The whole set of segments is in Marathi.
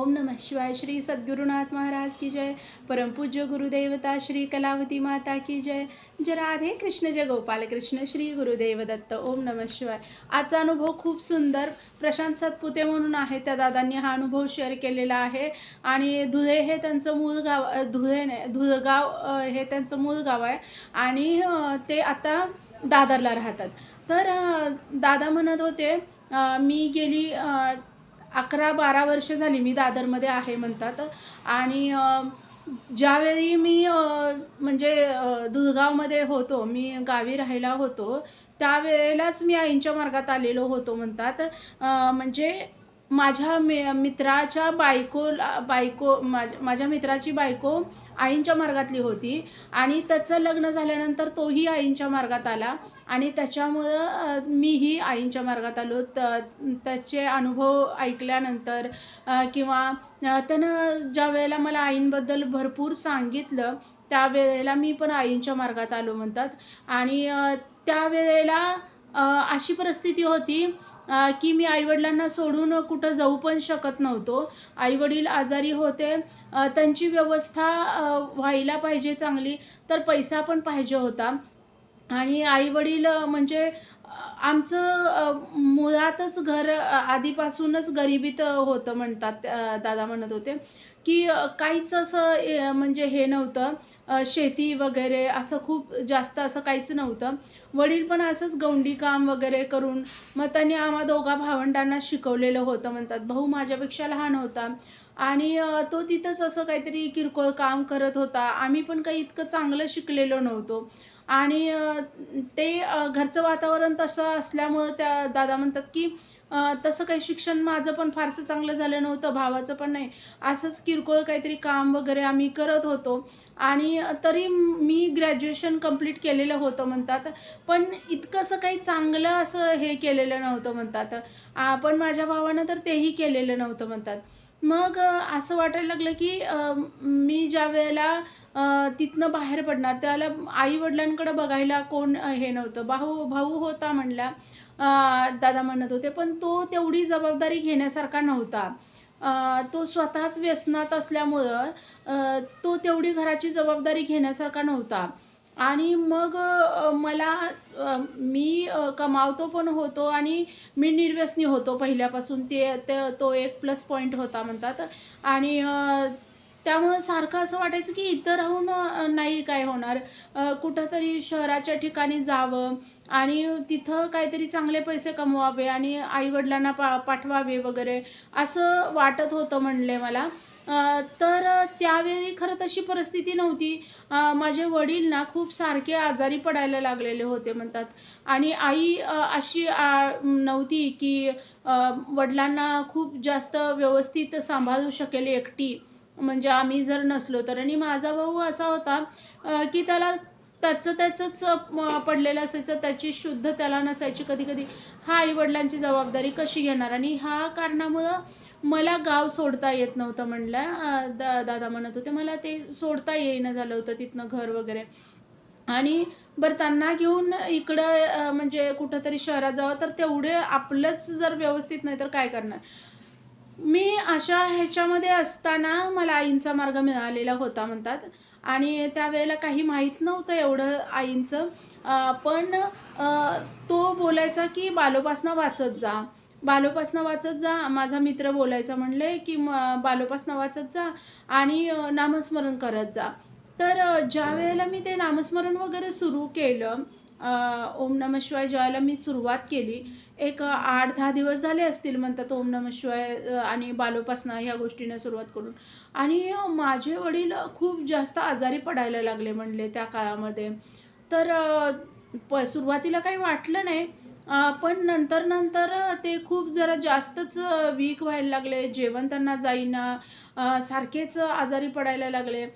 ओम नमः शिवाय. श्री सद्गुरुनाथ महाराज की जय. परमपूज्य गुरुदेवता श्री कलावती माता की जय. जय राधे कृष्ण जय गोपाल कृष्ण. श्री गुरुदेव दत्त. ओम नमः शिवाय. आजचा अनुभव खूप सुंदर. प्रशांत सातपुते म्हणून आहे, त्या दादांनी हा अनुभव शेअर केलेला आहे. आणि धुळे हे त्यांचं मूळ गाव, धुळे नाही धुळगाव हे त्यांचं मूळ गाव आहे. आणि ते आता दादरला राहतात. तर दादा म्हणत होते, मी गेली 11-12 वर्ष झाली मी दादरमध्ये आहे म्हणतात. आणि ज्यावेळी मी म्हणजे दुधगावमध्ये होतो, मी गावी राहायला होतो, त्यावेळेलाच मी आईंच्या मार्गात आलेलो होतो म्हणतात. म्हणजे माझ्या मित्राच्या माझ्या मित्राची बायको आईंच्या मार्गातली होती आणि त्याचं लग्न झाल्यानंतर तोही आईंच्या मार्गात आला आणि त्याच्यामुळं मीही आईंच्या मार्गात आलो. त्याचे अनुभव ऐकल्यानंतर किंवा त्यानं ज्या वेळेला मला आईंबद्दल भरपूर सांगितलं, त्यावेळेला मी पण आईंच्या मार्गात आलो म्हणतात. आणि त्यावेळेला अशी परिस्थिती होती की मी आईवडिलांना सोडून कुठं जाऊ पण शकत नव्हतो. आईवडील आजारी होते. त्यांची व्यवस्था व्हायला पाहिजे चांगली, तर पैसा पण पाहिजे होता. आणि आई-वडील म्हणजे आमचं मुळातच घर आधीपासूनच गरिबीत होतं म्हणतात. दादा म्हणत होते, की काहीच असं म्हणजे हे नव्हतं. शेती वगैरे असं खूप जास्त असं काहीच नव्हतं. वडील पण असंच गवंडी काम वगैरे करून मग त्यांनी आम्हा दोघा भावंडांना शिकवलेलं होतं म्हणतात. भाऊ माझ्यापेक्षा लहान होता आणि तो तिथंच असं काहीतरी किरकोळ काम करत होता. आम्ही पण काही इतकं चांगलं शिकलेलो नव्हतो. आणि ते घरचं वातावरण तसं असल्यामुळं त्या दादा म्हणतात, की तसं काही शिक्षण माझं पण फारसं चांगलं झालं नव्हतं, भावाचं पण नाही. असंच किरकोळ काहीतरी काम वगैरे आम्ही करत होतो. आणि तरी मी ग्रॅज्युएशन कंप्लीट केलेलं होतं म्हणतात. पण इतकंसं काही चांगलं असं हे केलेलं नव्हतं म्हणतात. पण माझ्या भावानं तर तेही केलेलं नव्हतं म्हणतात. मग असं वाटायला लागलं, की मी ज्यावेळेला तिथनं बाहेर पडणार, त्यावेळेला आई-वडिलांकडे बघायला कोण हे नव्हतं. भाऊ होता म्हणला, दादा म्हणत होते, पण तो तेवढी जबाबदारी घेण्यासारखा नव्हता. तो स्वतःच व्यसनात असल्यामुळं तो तेवढी घराची जबाबदारी घेण्यासारखा नव्हता. आणि मग मी कमावतो पण होतो आणि मी निर्व्यसनी होतो पहिल्यापासून. तो एक प्लस पॉइंट होता म्हणतात. आणि त्यामुळं सारखं असं वाटायचं, की इथं राहून नाही काय होणार. कुठेतरी शहराच्या ठिकाणी जावं आणि तिथं काहीतरी चांगले पैसे कमवावे आणि आई-वडिलांना पाठवावे वगैरे असं वाटत होतं म्हणले मला. तर त्यावेळी खरं तशी परिस्थिती नव्हती. माझे वडील ना खूप सारखे आजारी पडायला लागलेले होते म्हणतात. आणि आई अशी नव्हती, की वडिलांना खूप जास्त व्यवस्थित सांभाळू शकेल एकटी. म्हणजे आम्ही जर नसलो तर. आणि माझा भाऊ असा होता की त्याचंच पडलेलं असायचं. त्याची शुद्ध त्याला नसायची कधी-कधी. हा आई-वडिलांची जबाबदारी कशी घेणार? आणि ह्या कारणामुळं मला गाव सोडता येत नव्हतं म्हणलं. दादा म्हणत होते, मला ते सोडता येईना झालं होतं तिथनं घर वगैरे. आणि बरं त्यांना घेऊन इकडं म्हणजे कुठेतरी शहरात जावं, तर तेवढे आपलंच जर व्यवस्थित नाही तर काय करणार? मी अशा ह्याच्यामध्ये असताना मला आईंचा मार्ग मिळालेला होता म्हणतात. आणि त्यावेळेला काही माहीत नव्हतं एवढं आईंचं. पण तो बोलायचा, की बालोपासनं वाचत जा, बालोपासनं वाचत जा. माझा मित्र बोलायचा म्हणले, की बालोपासनं वाचत जा आणि नामस्मरण करत जा. तर ज्यावेळेला मी ते नामस्मरण वगैरे सुरू केलं, ओम नमः शिवाय ज्यावेळेला मी सुरुवात केली, एक 8-10 दिवस झाले असतील म्हणतात ओम नमः शिवाय आणि बालोपासना ह्या गोष्टींना सुरुवात करून. आणि माझे वडील खूप जास्त आजारी पडायला लागले म्हणले त्या काळामध्ये. तर सुरुवातीला काही वाटलं नाही. पण नंतर ते खूप जरा जास्तच वीक व्हायला लागले. जेवण त्यांना जाईना. सारखेच आजारी पडायला लागले.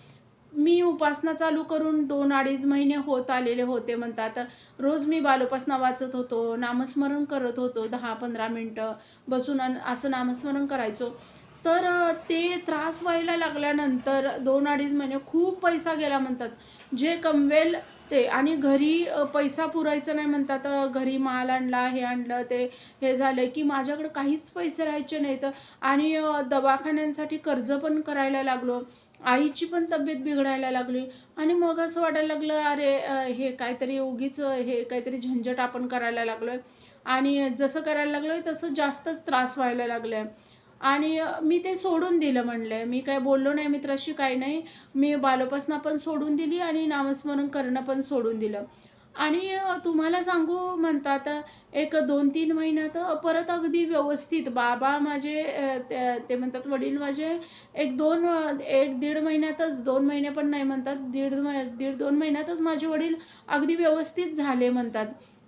मी उपासना चालू करून 2-2.5 महिने होत आलेले होते म्हणतात. रोज मी बालोपासना वाचत होतो, नामस्मरण करत होतो 10-15 मिनिटं बसून असं नामस्मरण करायचो. तर ते त्रास व्हायला लागल्यानंतर 2-2.5 महिने खूप पैसा गेला म्हणतात. जे कमवेल ते आणि घरी पैसा पुरायचा नाही म्हणतात. घरी माल आणला, हे आणलं, ते हे झालं, की माझ्याकडे काहीच पैसे राहायचे नाहीत आणि दवाखान्यांसाठी कर्ज पण करायला लागलो. आईची पण तब्येत बिघडायला लागली आणि मग असं वाटायला लागलं, अरे हे काहीतरी उगीच हे काहीतरी झंझट आपण करायला लागलोय आणि जसं करायला लागलोय तसं जास्तच त्रास व्हायला लागलाय. आणि मी ते सोडून दिलं म्हणलं. मी काय बोललो नाही मित्राशी, काही नाही. मी बालोपासना पण सोडून दिली आणि नामस्मरण करणं पण सोडून दिलं. आणि तुम्हाला सांगू म्हणतात एक 2-3 महिन्यात परत अगदी व्यवस्थित बाबा माझे ते म्हणतात वडील माझे 1-1.5 महिन्यातच 2 महिने पण नाही म्हणतात, दीड-2 महिन्यातच माझे वडील अगदी व्यवस्थित झाले म्हणतात.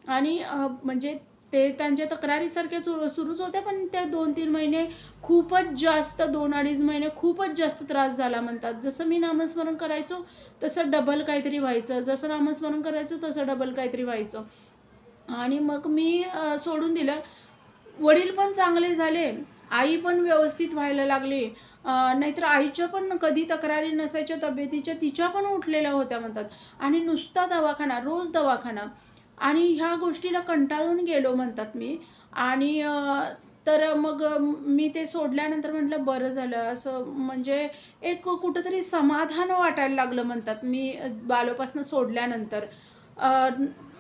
आणि म्हणजे ते त्यांच्या तक्रारीसारख्या सुरूच होत्या, पण त्या 2-3 महिने खूपच जास्त 2-2.5 महिने खूपच जास्त त्रास झाला म्हणतात. जसं मी नामस्मरण करायचो, तसं डबल काहीतरी व्हायचं. जसं नामस्मरण करायचो, तसं डबल काहीतरी व्हायचं. आणि मग मी सोडून दिलं. वडील पण चांगले झाले, आई पण व्यवस्थित व्हायला लागली. नाहीतर आईच्या पण कधी तक्रारी नसायच्या तब्येतीच्या, तिच्या पण उठलेल्या होत्या म्हणतात. आणि नुसता दवाखाना, रोज दवाखाना. आणि ह्या गोष्टीला कंटाळून गेलो म्हणतात मी. आणि तर मग मी ते सोडल्यानंतर म्हटलं बरं झालं असं म्हणजे एक कुठेतरी समाधान वाटायला लागलं म्हणतात मी बालोपासनं सोडल्यानंतर. अ,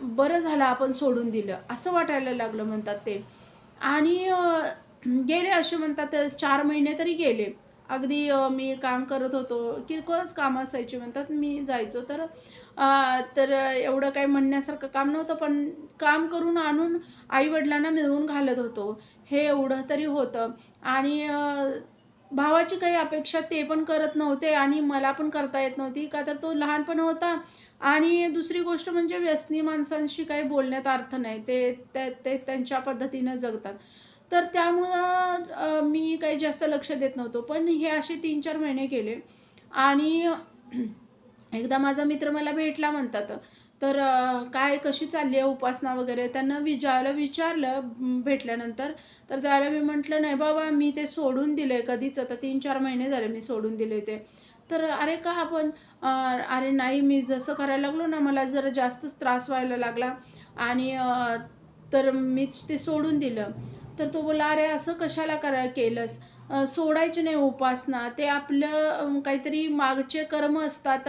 बरं झालं आपण सोडून दिलं असं वाटायला लागलं म्हणतात ते. आणि गेले असे म्हणतात 4 महिने तरी गेले. अगदी मी काम करत होतो. किरकोळच कामं असायची म्हणतात. मी जायचो तर एवढं काही म्हणण्यासारखं काम नव्हतं, पण काम करून आणून आई-वडिलांना मिळवून घालत होतो. हे एवढं तरी होतं. आणि भावाची काही अपेक्षा ते पण करत नव्हते आणि मला पण करता येत नव्हती. का तर तो लहानपण होता आणि दुसरी गोष्ट म्हणजे व्यसनी माणसांशी काही बोलण्यात अर्थ नाही. ते ते ते त्यांच्या पद्धतीनं जगतात. तर त्यामुळं मी काही जास्त लक्ष देत नव्हतो. पण हे असे 3-4 महिने गेले आणि एकदा माझा मित्र मला भेटला म्हणतात. तर काय कशी चालली आहे उपासना वगैरे त्यांना ज्यावेळेला विचारलं भेटल्यानंतर, तर त्यावेळेला मी म्हटलं, "नाही बाबा, मी ते सोडून दिलंय कधीच. आता 3-4 महिने झाले मी सोडून दिले ते." तर "अरे का आपण?" "अरे नाही, मी जसं करायला लागलो ना, मला जरा जास्तच त्रास व्हायला लागला आणि तर मीच ते सोडून दिलं." तर तो बोलला, "अरे असं कशाला केलंस? सोडायची नाही उपासना. ते आपलं काहीतरी मागचे कर्म असतात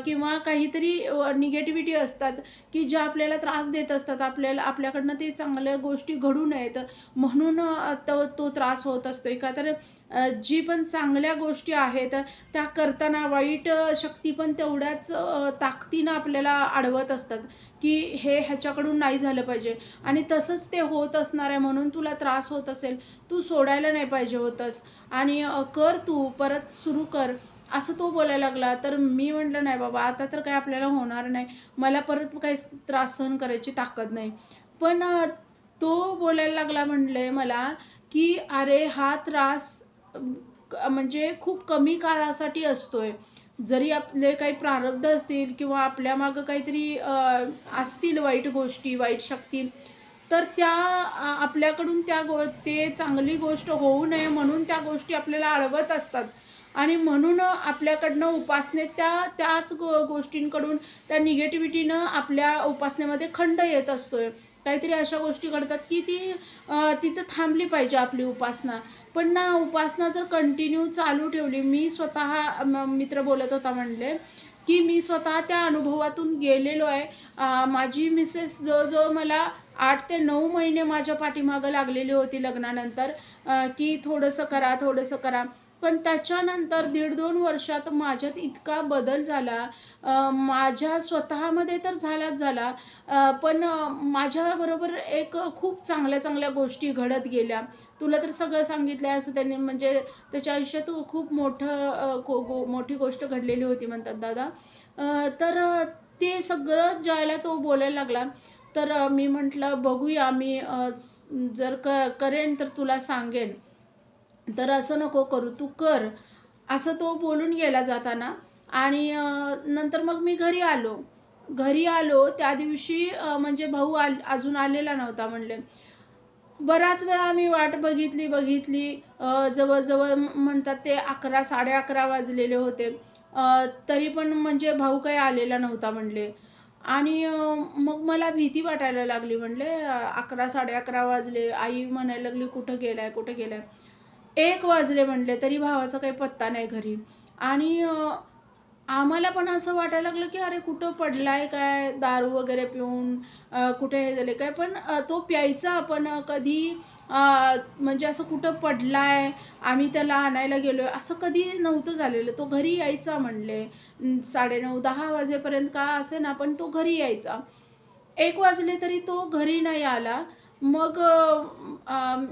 किंवा काहीतरी निगेटिव्हिटी असतात, की ज्या आपल्याला त्रास देत असतात. आपल्याकडनं ते चांगल्या गोष्टी घडू नयेत म्हणून तो तो त्रास होत असतो. का तर जी पण चांगल्या गोष्टी आहेत त्या करताना वाईट शक्ती पण तेवढ्याच ताकदीनं आपल्याला अडवत असतात, की हे ह्याच्याकडून नाही झालं पाहिजे आणि तसंच ते होत असणार आहे म्हणून तुला त्रास होत असेल. तू सोडायला नाही पाहिजे होतंस आणि कर तू परत सुरू कर." असं तो बोलायला लागला. तर मी म्हटलं, "नाही बाबा, आता तर काही आपल्याला होणार नाही. मला परत काही त्रास सहन करायची ताकद नाही." पण तो बोलायला लागला म्हणले मला, की "अरे, हा त्रास म्हणजे खूप कमी काळासाठी असतोय. जरी आपले काही प्रारब्ध असतील किंवा आपल्यामागं काहीतरी असतील वाईट गोष्टी, वाईट शक्ती, तर त्या आपल्याकडून ते चांगली गोष्ट होऊ नये म्हणून त्या गोष्टी आपल्याला अडवत असतात आणि म्हणून आपल्याकडनं उपासनेत त्याच गोष्टींकडून त्या निगेटिव्हिटीनं आपल्या उपासनेमध्ये खंड येत असतोय. काहीतरी अशा गोष्टी घडतात की तिथं थांबली पाहिजे आपली उपासना. पण ना उपासना जर कंटिन्यू चालू ठेवली, मी स्वतः मित्र बोलत होता म्हणले, की मी स्वतः त्या अनुभवातून गेलेलो आहे. माझी मिसेस जवळ-जवळ मला 8 ते 9 महिने माझ्या पाठीमागं लागलेली होती लग्नानंतर की थोडंसं करा, थोडंसं करा. पण त्याच्यानंतर 1.5-2 वर्षात माझ्यात इतका बदल झाला. माझ्या स्वतःमध्ये तर झालाच झाला. पण माझ्याबरोबर एक खूप चांगल्या-चांगल्या गोष्टी घडत गेल्या. तुला तर सगळं सांगितलं आहे असं त्यांनी म्हणजे त्याच्या आयुष्यात खूप मोठं मोठी गोष्ट घडलेली होती म्हणतात दादा. तर ते सगळं ज्यावेळेला तो बोलायला लागला, तर मी म्हटलं बघूया मी जर करेन तर तुला सांगेन. तर असं नको करू, तू कर. असं तो बोलून गेला जाताना आणि नंतर मग मी घरी आलो. घरी आलो त्या दिवशी म्हणजे भाऊ अजून आलेला नव्हता म्हणले. बराच वेळा आम्ही वाट बघितली. जवळ-जवळ म्हणतात ते 11, 11:30 वाजलेले होते. तरी पण म्हणजे भाऊ काही आलेला नव्हता म्हणले. आणि मग मला भीती वाटायला लागली. म्हणले 11, 11:30 वाजले. आई म्हणायला लागली, "कुठं गेलाय? कुठं गेलाय?" 1 वाजले म्हणले, तरी भावाचा काही पत्ता नाही घरी. आणि आम्हाला पण असं वाटायला लागलं, की अरे कुठं पडलाय काय? दारू वगैरे पिऊन कुठे हे झाले काय? पण तो प्यायचा पण कधी अ, म्हणजे असं कुठं पडलाय, आम्ही त्याला आणायला गेलोय, असं कधी नव्हतं झालेलं. तो घरी यायचा म्हणले. 9:30 10 वाजेपर्यंत का असेना, पण तो घरी यायचा. 1 वाजले तरी तो घरी नाही आला. मग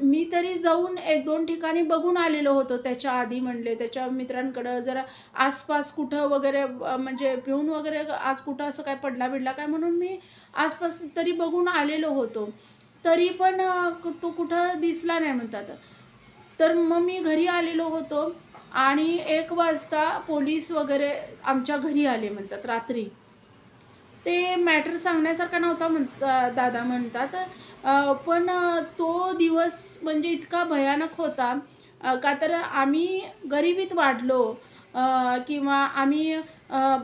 मी तरी जाऊन 1-2 ठिकाणी बघून आलेलो होतो त्याच्या आधी म्हणले. त्याच्या मित्रांकडं जरा आसपास कुठं वगैरे म्हणजे पिऊन वगैरे आज कुठं असं काय पडला-बिडला काय म्हणून मी आसपास तरी बघून आलेलो होतो. तरी पण तो कुठं दिसला नाही म्हणतात. तर मग मी घरी आलेलो होतो आणि 1 वाजता पोलीस वगैरे आमच्या घरी आले म्हणतात रात्री. ते मॅटर सांगण्यासारखा नव्हता दादा म्हणतात. पण तो दिवस म्हणजे इतका भयानक होता. का तर आम्ही गरिबीत वाढलो, किंवा आम्ही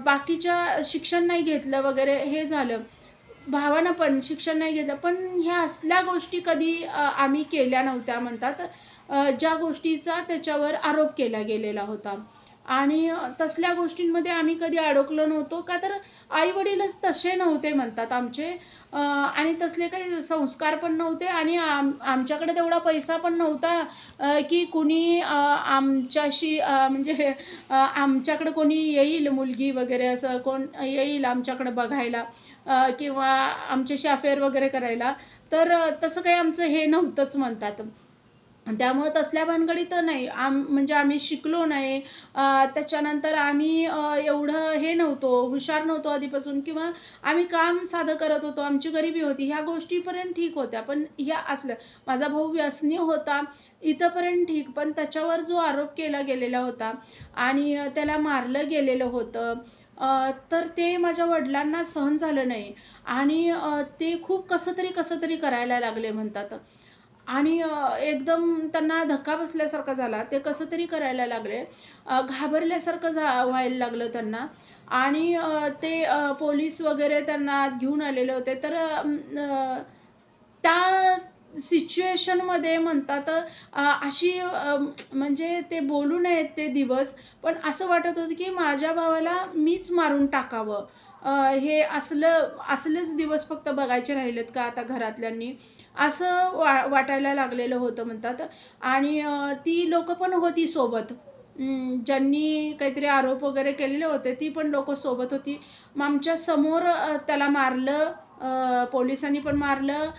बाकीच्या शिक्षण नाही घेतलं वगैरे हे झालं. भावानं पण शिक्षण नाही घेतलं. पण ह्या असल्या गोष्टी कधी आम्ही केल्या नव्हत्या म्हणतात. ज्या गोष्टीचा त्याच्यावर आरोप केला गेलेला होता. आणि तसल्या गोष्टींमध्ये आम्ही कधी अडकलो नव्हतो. का तर आई-वडीलच तसे नव्हते म्हणतात आमचे. आणि तसले काही संस्कार पण नव्हते आणि आमच्याकडे तेवढा पैसा पण नव्हता, की कुणी आमच्याशी म्हणजे आमच्याकडे कोणी येईल मुलगी वगैरे असं कोण येईल आमच्याकडे बघायला, किंवा आमच्याशी अफेअर वगैरे करायला. तर तसं काही आमचं हे नव्हतंच म्हणतात. त्यामुळं तसल्या भानगडीत नाही. म्हणजे आम्ही शिकलो नाही. त्याच्यानंतर आम्ही एवढं हे नव्हतो, हुशार नव्हतो आधीपासून, किंवा आम्ही काम साधं करत होतो. आमची गरिबी होती. ह्या गोष्टीपर्यंत ठीक होत्या. पण ह्या असल्या माझा भाऊ व्यसनी होता, इथपर्यंत ठीक. पण त्याच्यावर जो आरोप केला गेलेला होता आणि त्याला मारलं गेलेलं होतं, तर ते माझ्या वडिलांना सहन झालं नाही आणि ते खूप कसं तरी करायला लागले म्हणतात. आणि एकदम त्यांना धक्का बसल्यासारखा झाला. ते कसं तरी करायला लागले. घाबरल्यासारखं व्हायला लागलं त्यांना. आणि ते पोलीस वगैरे त्यांना घेऊन आलेले होते. तर त्या सिच्युएशनमध्ये म्हणतात अशी म्हणजे ते बोलू नयेत ते दिवस, पण असं वाटत होतं की माझ्या भावाला मीच मारून टाकावं. हे असलेच दिवस फक्त बघायचे राहिलेत का आता घरातल्यांनी, असं वाटायला लागलेलं होतं म्हणतात. आणि ती लोकं पण होती सोबत. ज्यांनी काहीतरी आरोप वगैरे केलेले होते, ती पण लोकं सोबत होती. मग आमच्या समोर त्याला मारलं. पोलिसांनी पण मारलं.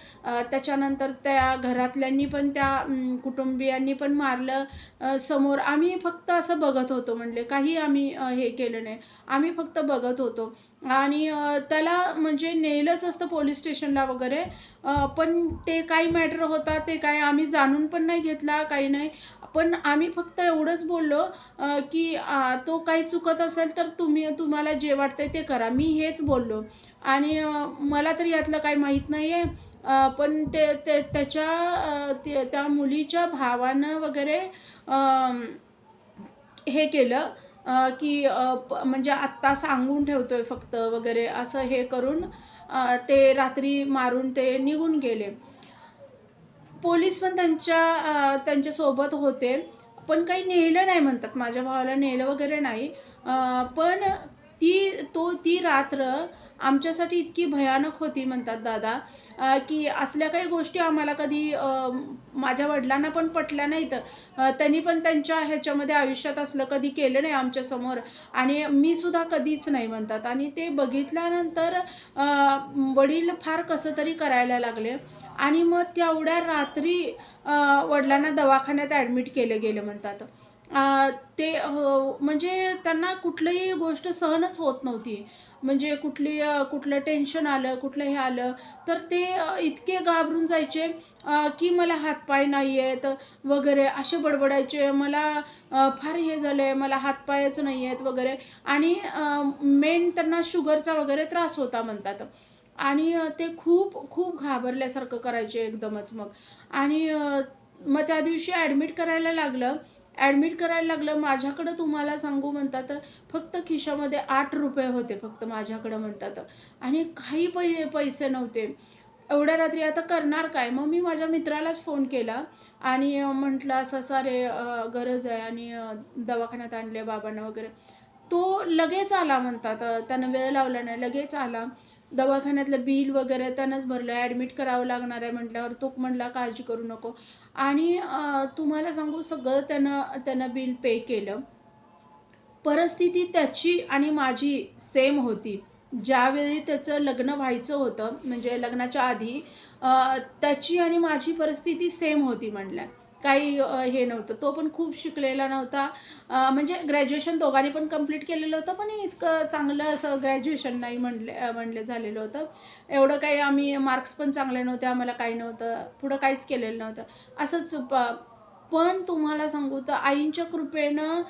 त्याच्यानंतर त्या घरातल्यांनी पण त्या कुटुंबियांनी पण मारलं. समोर आम्ही फक्त असं बघत होतो म्हणले. काही आम्ही हे केलं नाही. आम्ही फक्त बघत होतो. आणि त्याला म्हणजे नेलंच असतं पोलिस स्टेशनला वगैरे. पण ते काय मॅटर होता ते काय आम्ही जाणून पण नाही घेतला, काही नाही. पण आम्ही फक्त एवढंच बोललो, की तो काही चुकत असेल तर तुम्हाला जे वाटतंय ते करा. मी हेच बोललो. आणि मला तर यातलं काही माहीत नाही आहे. पण ते ते त्याच्या त्या मुलीच्या भावानं वगैरे हे केलं, की म्हणजे आत्ता सांगून ठेवतोय फक्त वगैरे असं हे करून ते रात्री मारून ते निघून गेले. पोलीस पण त्यांच्यासोबत होते. पण काही नेलं नाही म्हणतात. माझ्या भावाला नेलं वगैरे नाही. पण ती रात्र आमच्यासाठी इतकी भयानक होती म्हणतात दादा, की असल्या काही गोष्टी आम्हाला कधी माझ्या वडिलांना पण पटल्या नाहीत. त्यांनी पण त्यांच्या ह्याच्यामध्ये आयुष्यात असलं कधी केलं नाही आमच्यासमोर आणि मी सुद्धा कधीच नाही म्हणतात. आणि ते बघितल्यानंतर वडील फार कसं तरी करायला लागले. आणि मग तेवढ्या रात्री वडिलांना दवाखान्यात ॲडमिट केलं गेलं म्हणतात. ते म्हणजे त्यांना कुठलीही गोष्ट सहनच होत नव्हती. म्हणजे कुठलं टेन्शन आलं, कुठलं हे आलं, तर ते इतके घाबरून जायचे, की मला हातपाय नाही आहेत वगैरे असे बडबडायचे. मला फार हे झालंय, मला हातपायच नाही आहेत वगैरे. आणि मेन त्यांना शुगरचा वगैरे त्रास होता म्हणतात. आणि ते खूप खूप घाबरल्यासारखं करायचे एकदमच मग. आणि मग त्या दिवशी ॲडमिट करायला लागलं. माझ्याकडं तुम्हाला सांगू म्हणतात फक्त खिशामध्ये ₹8 होते फक्त माझ्याकडं म्हणतात आणि काही पैसे नव्हते. एवढ्या रात्री आता करणार काय? मग मी माझ्या मित्रालाच फोन केला आणि म्हटलं असं-असं "अरे गरज आहे आणि दवाखान्यात आणले बाबांना वगैरे." तो लगेच आला म्हणतात त्यानं वेळ लावला नाही, लगेच आला. दवाखान्यातलं बिल वगैरे त्यानंच भरलं. ॲडमिट करावं लागणार आहे म्हटल्यावर तो म्हणला, "काळजी करू नको." आणि तुम्हाला सांगू सगळं त्यानं त्यानं बिल पे केलं. परिस्थिती त्याची आणि माझी सेम होती. ज्यावेळी त्याचं लग्न व्हायचं होतं, म्हणजे लग्नाच्या आधी त्याची आणि माझी परिस्थिती सेम होती म्हणल्या. काही हे नव्हतं. तो पण खूप शिकलेला नव्हता. म्हणजे ग्रॅज्युएशन दोघांनी पण कंप्लीट केलेलं होतं, पण इतकं चांगलं असं ग्रॅज्युएशन नाही म्हणले झालेलं होतं. एवढं काही आम्ही मार्क्स पण चांगले नव्हते, आम्हाला काही नव्हतं. पुढं काहीच केलेलं नव्हतं. असंच पण तुम्हाला सांगू तर आईंच्या कृपेनं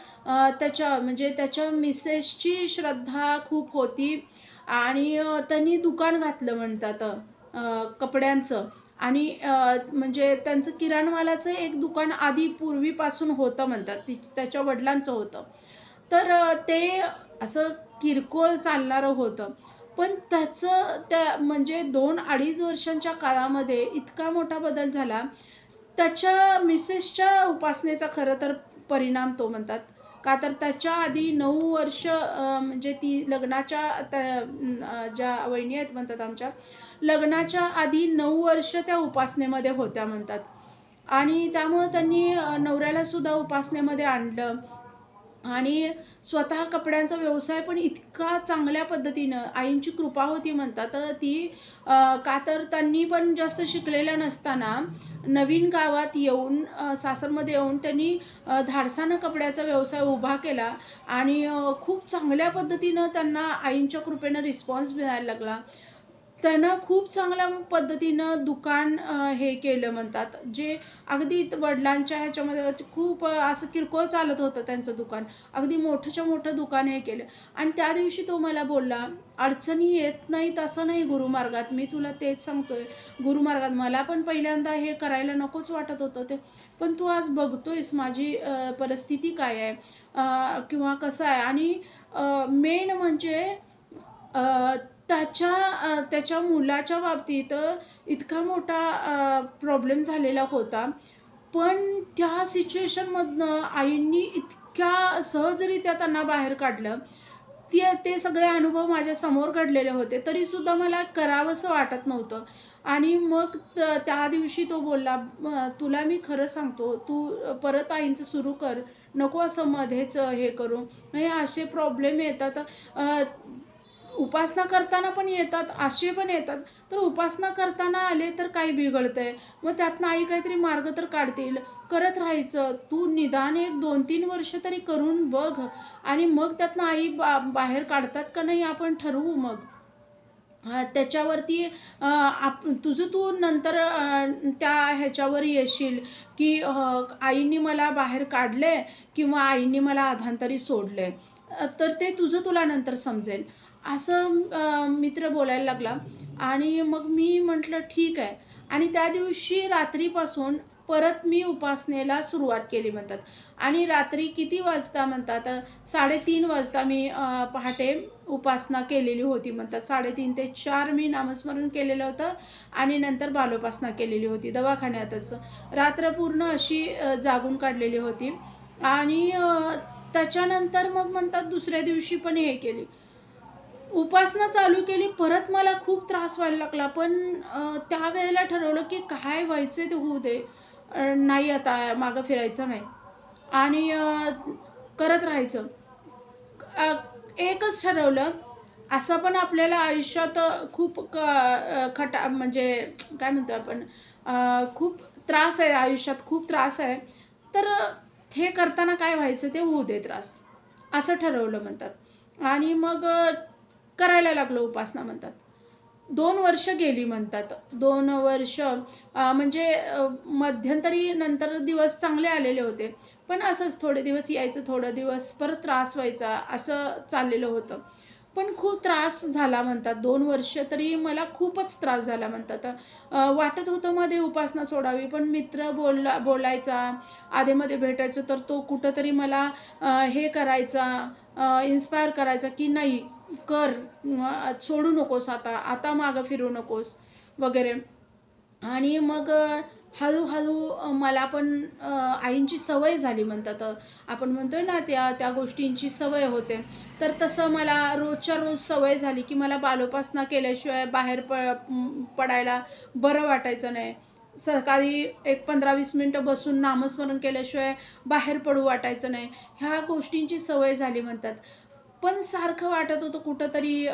त्याच्या म्हणजे त्याच्या मिसेसची श्रद्धा खूप होती आणि त्यांनी दुकान घातलं म्हणतात कपड्यांचं आणि म्हणजे त्यांचं किराणमालाचं एक दुकान आधी पूर्वीपासून होतं म्हणतात. त्याच्या वडिलांचं होतं. तर ते असं किरकोळ चालणारं होतं. पण त्याचं त्या म्हणजे 2-2.5 वर्षांच्या काळामध्ये इतका मोठा बदल झाला. त्याच्या मिसेसच्या उपासनेचा खरं तर परिणाम तो म्हणतात. का तर त्याच्या आधी 9 वर्ष म्हणजे ती लग्नाच्या ज्या वहिनी आहेत म्हणतात आमच्या, लग्नाच्या आधी 9 वर्ष त्या उपासनेमध्ये होत्या म्हणतात. आणि त्यामुळं त्यांनी नवऱ्याला सुद्धा उपासनेमध्ये आणलं. आणि स्वतः कपड्यांचा व्यवसाय पण इतका चांगल्या पद्धतीनं आईंची कृपा होती म्हणतात. तर ती का तर त्यांनी पण जास्त शिकलेल्या नसताना नवीन गावात येऊन सासरमध्ये येऊन त्यांनी धाडसानं कपड्याचा व्यवसाय उभा केला आणि खूप चांगल्या पद्धतीनं त्यांना आईंच्या कृपेनं रिस्पॉन्स मिळायला लागला. त्यानं खूप चांगल्या पद्धतीनं दुकान हे केलं म्हणतात. जे अगदी वडिलांच्या ह्याच्यामध्ये खूप असं किरकोळ चालत होतं त्यांचं दुकान. अगदी मोठंच्या मोठं दुकान हे केलं आणि त्या दिवशी तो मला बोलला, "अडचणी येत नाहीत असं नाही गुरुमार्गात. मी तुला तेच सांगतोय. गुरुमार्गात मला पण पहिल्यांदा हे करायला नकोच वाटत होतं ते. पण तू आज बघतोयस माझी परिस्थिती काय आहे किंवा कसं आहे." आणि मेन म्हणजे अ, त्याच्या मुलाच्या बाबतीत इतका मोठा प्रॉब्लेम झालेला होता. पण त्या सिच्युएशनमधनं आईंनी इतक्या सहजरित्या त्यांना बाहेर काढलं. ते सगळे अनुभव माझ्यासमोर घडलेले होते. तरीसुद्धा मला करावंसं वाटत नव्हतं. आणि मग त्या दिवशी तो बोलला, तुला मी खरं सांगतो, तू परत आईंचं सुरू कर. नको असं मध्येच हे करू. हे असे प्रॉब्लेम येतात. अ, उपासना करताना पण येतात, असे पण येतात. तर उपासना करताना आले तर काय बिघडतंय? मग त्यातनं आई काहीतरी मार्ग तर काढतील. करत राहायचं. तू निदान एक 2-3 वर्ष तरी करून बघ आणि मग त्यातनं आई बाहेर काढतात का नाही आपण ठरवू मग. त्याच्यावरती तुझं तू नंतर त्या ह्याच्यावर येशील, की आईनी मला बाहेर काढले किंवा आईनी मला अधांतरी सोडले. तर ते तुझं तुला नंतर समजेल. असं मित्र बोलायला लागला आणि मग मी म्हटलं ठीक आहे आणि त्या दिवशी रात्रीपासून परत मी उपासनेला सुरुवात केली म्हणतात आणि रात्री किती वाजता म्हणतात 3:30 वाजता मी पहाटे उपासना केलेली होती म्हणतात. 3:30 ते 4 मी नामस्मरण केलेलं होतं आणि नंतर बालोपासना केलेली होती दवाखान्यातच. रात्र पूर्ण अशी जागून काढलेली होती आणि त्याच्यानंतर मग म्हणतात दुसऱ्या दिवशी पण हे केली. उपासना चालू केली. परत मला खूप त्रास व्हायला लागला. पण त्यावेळेला ठरवलं, की काय व्हायचंय ते होऊ दे. नाही आता मागं फिरायचं नाही आणि करत राहायचं. अ, एकच ठरवलं, असं पण आपल्याला आयुष्यात खूप म्हणजे काय म्हणतो आपण खूप त्रास आहे आयुष्यात, खूप त्रास आहे. तर हे करताना काय व्हायचं ते होऊ दे त्रास, असं ठरवलं म्हणतात. आणि मग करायला लागलो उपासना म्हणतात. 2 वर्ष गेली म्हणतात. 2 वर्ष म्हणजे मध्यंतरी नंतर दिवस चांगले आलेले होते. पण असंच थोडे दिवस यायचं, थोडे दिवस परत त्रास व्हायचा, असं चाललेलं होतं. पण खूप त्रास झाला म्हणतात. 2 वर्ष तरी मला खूपच त्रास झाला म्हणतात. वाटत होतं मध्ये उपासना सोडावी, पण मित्र बोलायचा, अधेमध्ये भेटायचो तर तो कुठेतरी मला हे करायचा, इन्स्पायर करायचा, की "नाही, कर, सोडू नकोस आता, आता मागं फिरू नकोस" वगैरे. आणि मग हळू-हळू मला पण आईंची सवय झाली म्हणतात. आपण म्हणतोय ना त्या त्या गोष्टींची सवय होते. तर तसं मला रोजच्या रोज सवय झाली, की मला बालोपासना केल्याशिवाय बाहेर पडायला बरं वाटायचं नाही. सकाळी एक 15-20 मिनिटं बसून नामस्मरण केल्याशिवाय बाहेर पडू वाटायचं नाही. ह्या गोष्टींची सवय झाली म्हणतात. पण सारखं वाटत होतं कुठेतरी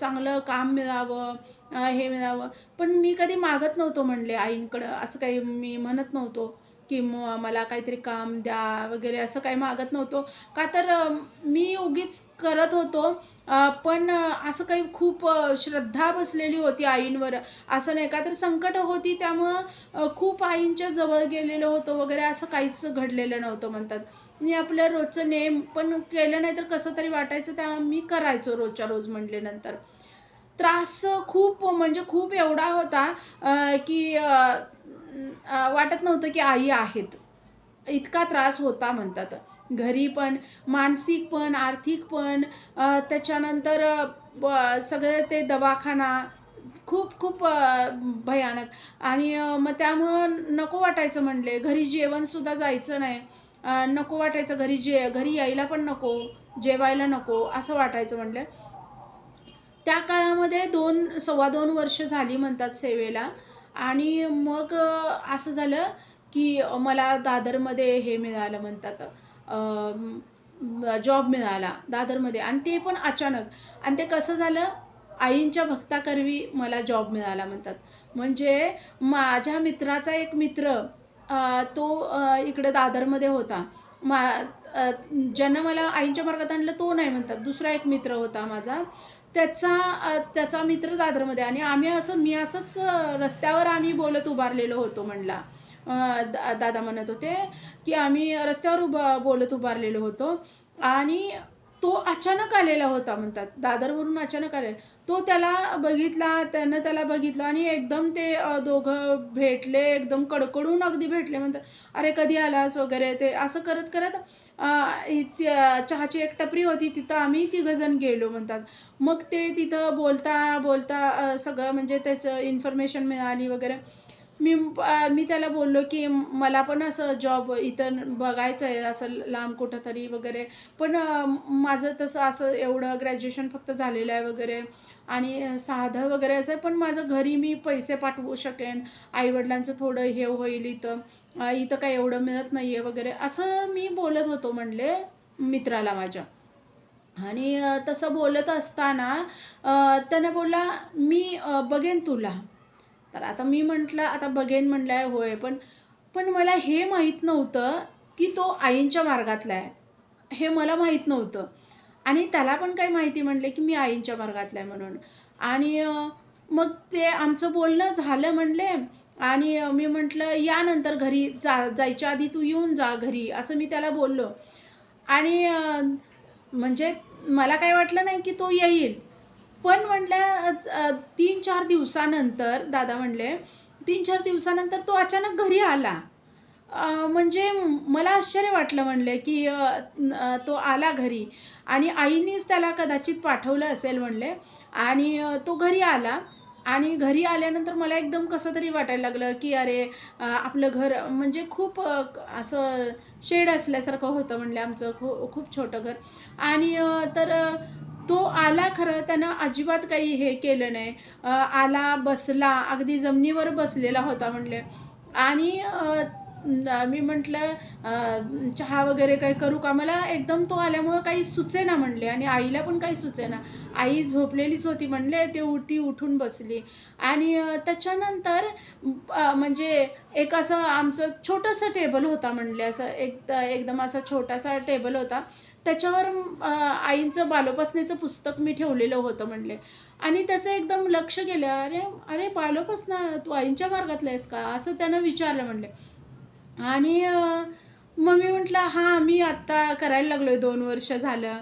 चांगलं काम मिळावं, हे मिळावं. पण मी कधी मागत नव्हतो म्हणले आईंकडं, असं काही मी म्हणत नव्हतो, की मला काहीतरी काम द्या वगैरे असं काही मागत नव्हतो. का तर मी उगीच करत होतो. पण असं काही खूप श्रद्धा बसलेली होती आईंवर, असं नाही. का तर संकटं होती त्यामुळं खूप आईंच्या जवळ गेलेलो होतो वगैरे असं काहीच घडलेलं नव्हतं म्हणतात. मी आपलं रोजचं नेम पण केलं नाही तर कसं तरी वाटायचं, तेव्हा मी करायचो रोजच्या रोज म्हटल्यानंतर. त्रास खूप म्हणजे खूप एवढा होता की वाटत नव्हतं की आई आहेत. इतका त्रास होता म्हणतात. घरी पण, मानसिक पण, आर्थिक पण, त्याच्यानंतर सगळे ते दवाखाना खूप खूप भयानक. आणि मग त्यामुळं नको वाटायचं म्हणले. घरी जेवणसुद्धा जायचं नाही. नको वाटायचं घरी यायला पण नको, जेवायला नको असं वाटायचं म्हणले. त्या काळामध्ये 2 2.5 वर्ष झाली म्हणतात सेवेला. आणि मग असं झालं, की मला दादरमध्ये हे मिळालं म्हणतात, जॉब मिळाला दादरमध्ये आणि ते पण अचानक. आणि ते कसं झालं, आईंच्या भक्ताकरवी मला जॉब मिळाला म्हणतात. म्हणजे माझ्या मित्राचा एक मित्र तो इकडे दादरमध्ये होता. मा अ, ज्यानं मला आईंच्या मार्गात आणलं तो नाही म्हणतात. दुसरा एक मित्र होता माझा. त्याचा मित्र दादरमध्ये आणि मी असंच रस्त्यावर आम्ही बोलत उभारलेलो होतो म्हणला. दादा म्हणत होते, की आम्ही रस्त्यावर बोलत उभारलेलो होतो आणि तो अचानक आलेला होता म्हणतात. दादरवरून अचानक आलेला. त्यानं त्याला बघितलं आणि एकदम ते दोघं भेटले, एकदम कडकडून अगदी भेटले. म्हणतात, "अरे कधी आलास?" वगैरे ते असं करत-करत चहाची एक टपरी होती तिथं आम्ही तिघंजण गेलो म्हणतात. मग ते तिथं बोलता सगळं म्हणजे त्याचं इन्फॉर्मेशन मिळाली वगैरे. मी त्याला बोललो, की मला पण असं जॉब इथं बघायचं आहे, असं लांब कुठेतरी वगैरे. पण माझं तसं असं एवढं ग्रॅज्युएशन फक्त झालेलं आहे वगैरे आणि साधं वगैरे असं आहे. पण माझं घरी मी पैसे पाठवू शकेन. आई-वडिलांचं थोडं हे होईल इथं. इथं काही एवढं मिळत नाही आहे वगैरे, असं मी बोलत होतो म्हणले मित्राला माझ्या. आणि तसं बोलत असताना त्यानं बोलला, "मी बघेन तुला." तर आता मी म्हटलं, आता बघेन म्हणलाय होय, पण पण मला हे माहीत नव्हतं, की तो आईंच्या मार्गातला आहे. हे मला माहीत नव्हतं आणि त्याला पण काही माहिती म्हणले, की मी आईंच्या मार्गातला आहे म्हणून. आणि मग ते आमचं बोलणं झालं म्हणले. आणि मी म्हटलं, "या नंतर घरी जायच्या आधी तू येऊन जा घरी," असं मी त्याला बोललो. आणि म्हणजे मला काही वाटलं नाही, की तो येईल. पण म्हटलं 3-4 दिवसानंतर दादा म्हणले, 3-4 दिवसानंतर तो अचानक घरी आला. म्हणजे मला आश्चर्य वाटलं म्हणले, की तो आला घरी आणि आईनीच त्याला कदाचित पाठवलं असेल म्हणले. आणि तो घरी आला आणि घरी आल्यानंतर मला एकदम कसं तरी वाटायला लागलं, की अरे आपलं घर म्हणजे खूप असं शेड असल्यासारखं होतं म्हणले आमचं खूप छोटं घर. आणि तो आला खरं, त्यानं अजिबात काही हे केलं नाही. आला, बसला, अगदी जमिनीवर बसलेला होता म्हणले. आणि मी म्हटलं, चहा वगैरे काही करू का? मला एकदम तो आल्यामुळं काही सुचेना म्हणले आणि आईला पण काही सुचेना. आई झोपलेलीच होती म्हणले, ती उठून बसली. आणि त्याच्यानंतर म्हणजे एक असं आमचं छोटंसं टेबल होता म्हणले, असं एकदम असा छोटासा टेबल होता. त्याच्यावर आईंचं बालोपासनेचं पुस्तक मी ठेवलेलं होतं म्हणले. आणि त्याचं एकदम लक्ष गेलं, "अरे, अरे बालोपासना, तू आईंच्या मार्गातला आहेस का?" असं त्यानं विचारलं म्हणले. आणि मग मी म्हटलं, "हां, मी आत्ता करायला लागलोय 2 वर्ष झालं."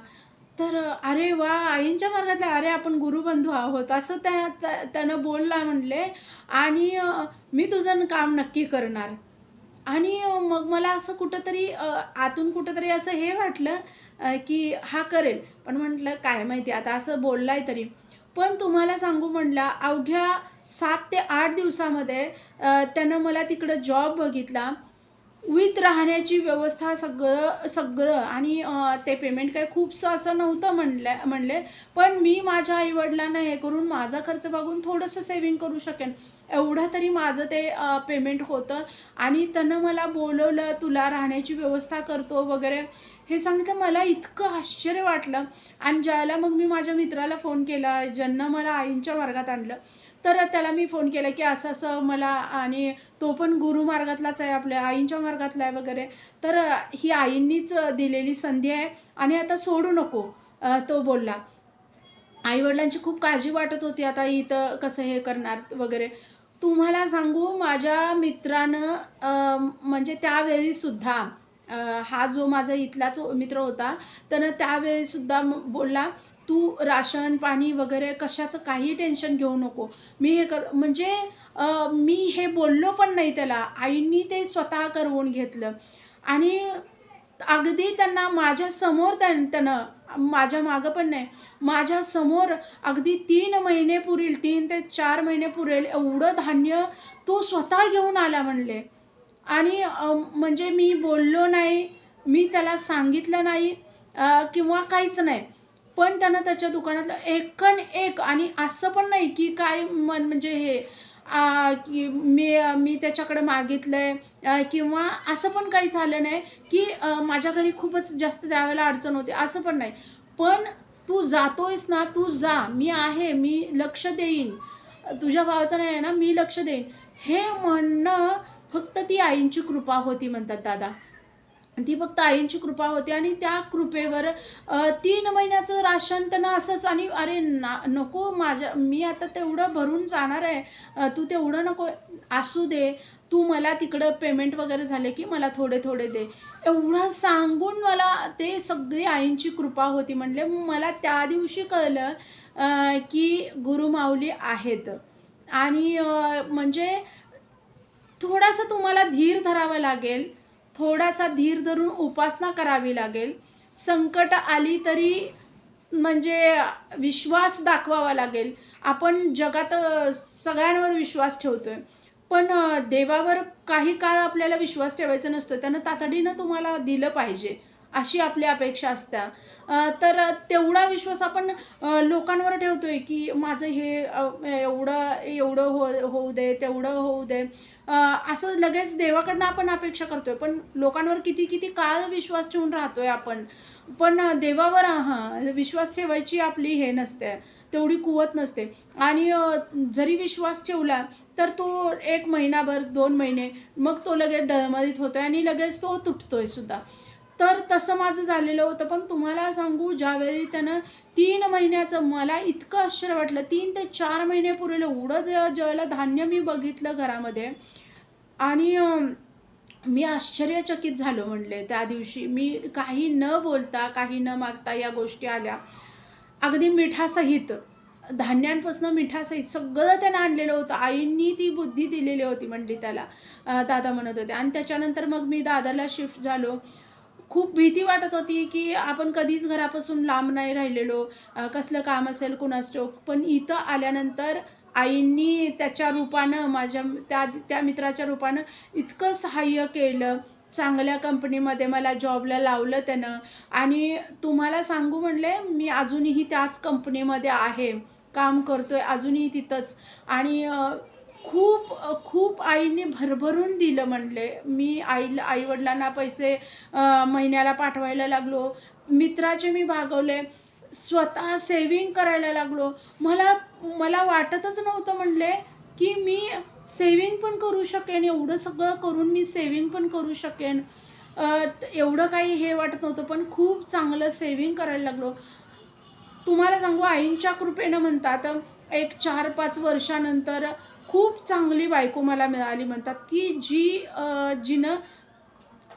तर "अरे वाह! आईंच्या मार्गातल्या, अरे आपण गुरुबंधू आहोत." असं त्यानं बोलला म्हणले आणि "मी तुझं काम नक्की करणार." आणि मग मला असं कुठेतरी आतून कुठेतरी असं हे वाटलं की हा करेल. पण म्हटलं काय माहिती आता असं बोललाय तरी. पण तुम्हाला सांगू म्हटलं अवघ्या 7 ते 8 दिवसामध्ये त्यानं मला तिकडं जॉब बघितला. विथ राहण्याची व्यवस्था सगळं सगळं आणि ते पेमेंट काही खूपसं असं नव्हतं म्हणले. पण मी माझ्या आई-वडिलांना हे करून माझा खर्च बघून थोडंसं सेव्हिंग करू शकेन, एवढं तरी माझं ते पेमेंट होतं. आणि त्यानं मला बोलवलं, "तुला राहण्याची व्यवस्था करतो" वगैरे हे सांगितलं. मला इतकं आश्चर्य वाटलं आणि ज्यावेळेला मग मी माझ्या मित्राला फोन केला, ज्यांनं मला आईंच्या मार्गात आणलं, तर त्याला मी फोन केला, की असं-असं मला आणि तो पण गुरुमार्गातलाच आहे, आपल्या आईंच्या मार्गातला आहे वगैरे. तर ही आईंनीच दिलेली संधी आहे आणि आता सोडू नको, तो बोलला. आई-वडिलांची खूप काळजी वाटत होती, आता इथं कसं हे करणार वगैरे. तुम्हाला सांगू माझ्या मित्रानं म्हणजे त्यावेळीसुद्धा हा जो माझा इथलाच मित्र होता, त्यानं त्यावेळीसुद्धा बोलला, "तू राशन, पाणी वगैरे कशाचं काही टेन्शन घेऊ नको. मी हे कर" म्हणजे मी हे बोललो पण नाही त्याला. आईंनी ते स्वतः करवून घेतलं आणि अगदी त्यांना माझ्यासमोर त्यानं माझ्या मागं पण नाही, माझ्यासमोर अगदी 3 महिने पुरेल, 3 ते 4 महिने पुरेल एवढं धान्य तो स्वतः घेऊन आला म्हणले. आणि म्हणजे मी बोललो नाही, मी त्याला सांगितलं नाही किंवा काहीच नाही. पण त्यानं त्याच्या दुकानातलं एकन एक आणि असं पण नाही की काय म्हणजे हे की मी त्याच्याकडे मागितलंय किंवा असं पण काही झालं नाही की माझ्या घरी खूपच जास्त त्यावेळेला अडचण होती, असं पण नाही. पण "तू जातोयस ना, तू जा. मी आहे, मी लक्ष देईन. तुझ्या भावाचं नाही आहे ना, मी लक्ष देईन." हे म्हणणं फक्त ती आईंची कृपा होती म्हणतात दादा. ती फक्त आईंची कृपा होती आणि त्या कृपेवर 3 महिन्याचं राशन त्यांना असंच आणि "अरे नको मी आता तेवढं भरून जाणार आहे. तू तेवढं नको असू दे. तू मला तिकडं पेमेंट वगैरे झाले की मला थोडे-थोडे दे." एवढं सांगून मला ते सगळी आईंची कृपा होती म्हणले. मला त्या दिवशी कळलं की गुरुमाऊली आहेत आणि म्हणजे थोडासा तुम्हाला धीर धरावा लागेल, थोडासा धीर धरून उपासना करावी लागेल. संकट आली तरी म्हणजे विश्वास दाखवावा लागेल. आपण जगात सगळ्यांवर विश्वास ठेवतोय. पण देवावर काही काळ आपल्याला विश्वास ठेवायचा नसतो. त्यानं तातडीनं तुम्हाला दिलं पाहिजे, अशी आपली अपेक्षा असते. तर तेवढा विश्वास आपण लोकांवर ठेवतोय, की माझं हे एवढं एवढं होऊ दे, तेवढं होऊ दे. असं लगेच देवाकडनं आपण अपेक्षा करतोय. पण लोकांवर किती काळ विश्वास ठेवून राहतोय आपण. पण देवावर विश्वास ठेवायची आपली हे नसते, तेवढी कुवत नसते. आणि जरी विश्वास ठेवला, तर तो 1 महिनाभर, 2 महिने, मग तो लगेच डळमळीत होतोय आणि लगेच तो तुटतोय सुद्धा. तर तसं माझं झालेलं होतं. पण तुम्हाला सांगू ज्यावेळी त्यानं 3 महिन्याचं मला इतकं आश्चर्य वाटलं. 3 ते 4 महिने पुरेल एवढं ज्यावेळेला धान्य मी बघितलं घरामध्ये आणि मी आश्चर्यचकित झालो म्हणले त्या दिवशी. मी काही न बोलता, काही न मागता या गोष्टी आल्या. अगदी मिठासहित, धान्यांपासून मिठासहित सगळं त्यानं आणलेलं होतं. आईंनी ती बुद्धी दिलेली होती म्हणली त्याला, दादा म्हणत होते. आणि त्याच्यानंतर मग मी दादरला शिफ्ट झालो. खूप भीती वाटत होती, की आपण कधीच घरापासून लांब नाही राहिलेलो. कसलं काम असेल कुणास ठाऊक. पण इथं आल्यानंतर आईंनी त्याच्या रूपानं माझ्या त्या मित्राच्या रूपानं इतकं सहाय्य केलं. चांगल्या कंपनीमध्ये मला जॉबला लावलं त्यानं आणि तुम्हाला सांगू म्हणले मी अजूनही त्याच कंपनीमध्ये आहे. काम करतोय अजूनही तिथंच आणि खूप आईने भरभरून दिलं म्हणले. मी आई-वडिलांना पैसे महिन्याला पाठवायला लागलो. मित्राचे मी भागवले. स्वतः सेव्हिंग करायला लागलो. मला वाटतच नव्हतं म्हणले, की मी सेव्हिंग पण करू शकेन. एवढं सगळं करून मी सेव्हिंग पण करू शकेन. एवढं काही हे वाटत नव्हतं. पण खूप चांगलं सेव्हिंग करायला लागलो. तुम्हाला सांगू आईंच्या कृपेनं म्हणतात एक 4-5 वर्षानंतर खूप चांगली बायको मला मिळाली म्हणतात, की जिनं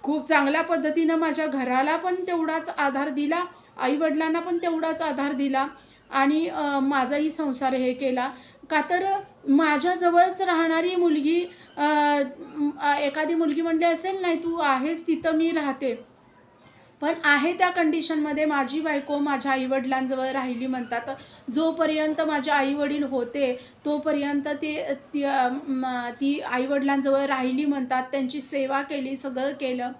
खूप चांगल्या पद्धतीनं माझ्या घराला पण तेवढाच आधार दिला, आई-वडिलांना पण तेवढाच आधार दिला आणि माझाही संसार हे केला. का तर माझ्याजवळच राहणारी मुलगी एखादी मुलगी म्हटली असेल, "नाही तू आहेस तिथं मी राहते." पण आहे त्या कंडिशनमध्ये माझी बायको माझ्या आई-वडिलांजवळ राहिली म्हणतात. जोपर्यंत माझे आई-वडील होते, तोपर्यंत ती आई-वडिलांजवळ राहिली म्हणतात. त्यांची सेवा केली, सगळं केलं.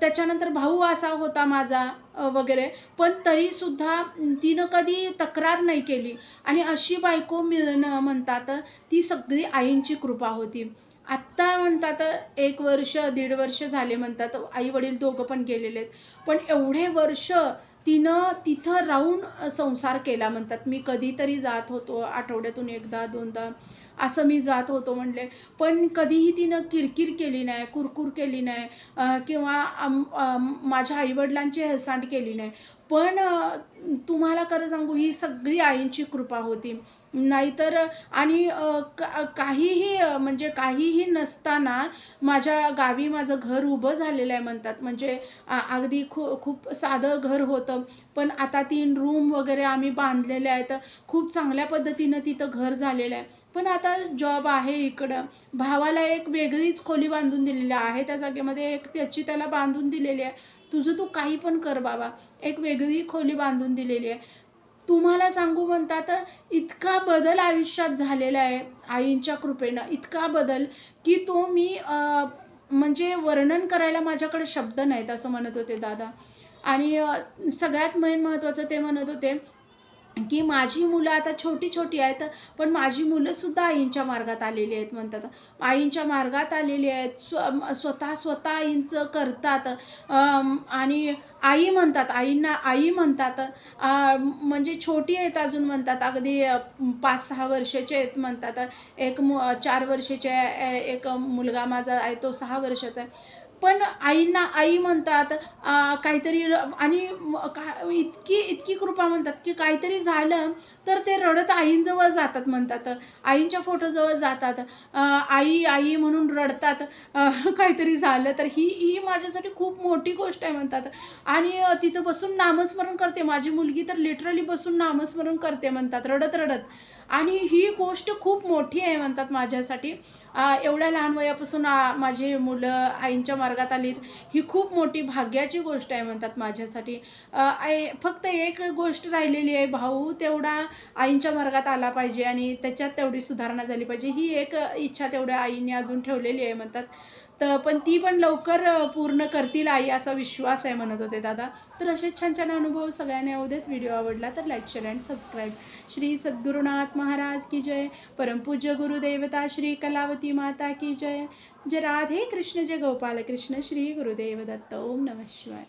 त्याच्यानंतर भाऊ असा होता माझा वगैरे. पण तरीसुद्धा तिनं कधी तक्रार नाही केली आणि अशी बायको मिळणं म्हणतात, ती सगळी आईंची कृपा होती. आत्ता म्हणतात 1 वर्ष, 1.5 वर्ष झाले म्हणतात, आई-वडील दोघं पण गेलेले आहेत. पण एवढे वर्ष तिनं तिथं राहून संसार केला म्हणतात. मी कधीतरी जात होतो, आठवड्यातून 1दा-2दा असं मी जात होतो म्हणले. पण कधीही तिनं किरकिर केली नाही, कुरकुर केली नाही किंवा माझ्या आई-वडिलांची हेळसांड केली नाही. पण तुम्हाला खरं सांगू ही सगळी आईंची कृपा होती. नाहीतर आणि काहीही म्हणजे काहीही नसताना माझ्या गावी माझं घर उभं झालेलं आहे म्हणतात. म्हणजे अगदी खूप साधं घर होतं. पण आता 3 रूम वगैरे आम्ही बांधलेले आहेत. खूप चांगल्या पद्धतीनं तिथं घर झालेलं आहे. पण आता जॉब आहे इकडं. भावाला एक वेगळीच खोली बांधून दिलेली आहे. त्या जागेमध्ये एक त्याची त्याला बांधून दिलेली आहे. तुझं तू काही पण कर बाबा. एक वेगळी खोली बांधून दिलेली आहे. तुम्हाला सांगू म्हणतात इतका बदल आयुष्यात झालेला आहे आईंच्या कृपेनं, इतका बदल की तो मी म्हणजे वर्णन करायला माझ्याकडे शब्द नाहीत असं म्हणत होते दादा. आणि सगळ्यात महत्त्वाचं ते म्हणत होते की माझी मुलं आता छोटी-छोटी आहेत, पण माझी मुलंसुद्धा आईंच्या मार्गात आलेली आहेत म्हणतात. आईंच्या मार्गात आलेली आहेत. स्वतः आईंचं करतात आणि आई म्हणतात, आईंना आई म्हणतात. म्हणजे छोटी आहेत अजून म्हणतात, अगदी 5-6 वर्षाचे आहेत म्हणतात. 4 वर्षाचे आहे, एक मुलगा माझा आहे तो 6 वर्षाचा आहे. पण आईंना आई म्हणतात. काहीतरी आणि इतकी कृपा म्हणतात, की काहीतरी झालं तर ते रडत आईंजवळ जातात म्हणतात. आईंच्या फोटोजवळ जातात. आई, आई म्हणून रडतात. काहीतरी झालं तर ही माझ्यासाठी खूप मोठी गोष्ट आहे म्हणतात. आणि तिथं बसून नामस्मरण करते. माझी मुलगी तर लिटरली बसून नामस्मरण करते म्हणतात, रडत-रडत. आणि ही गोष्ट खूप मोठी आहे म्हणतात माझ्यासाठी. एवढ्या लहान वयापासून माझी मुलं आईंच्या मार्गात आलीत, ही खूप मोठी भाग्याची गोष्ट आहे म्हणतात माझ्यासाठी. फक्त एक गोष्ट राहिलेली आहे, भाऊ तेवढा आईंच्या मार्गात आला पाहिजे आणि त्याच्यात तेवढी सुधारणा झाली पाहिजे. ही एक इच्छा तेवढ्या आईने अजून ठेवलेली आहे म्हणतात. पण ती पण लवकर पूर्ण करतील आई असा विश्वास आहे म्हणत होते दादा. तर असे छान-छान अनुभव सगळ्यांना येऊ देत. व्हिडिओ आवडला तर like, share and subscribe. Shri Sadgurunath Maharaj की जय. परमपूज्य गुरुदेवता श्री कलावती माता की जय. जय राधे कृष्ण, जय गोपाल कृष्ण. श्री गुरुदेव दत्त. ओम नमः शिवाय.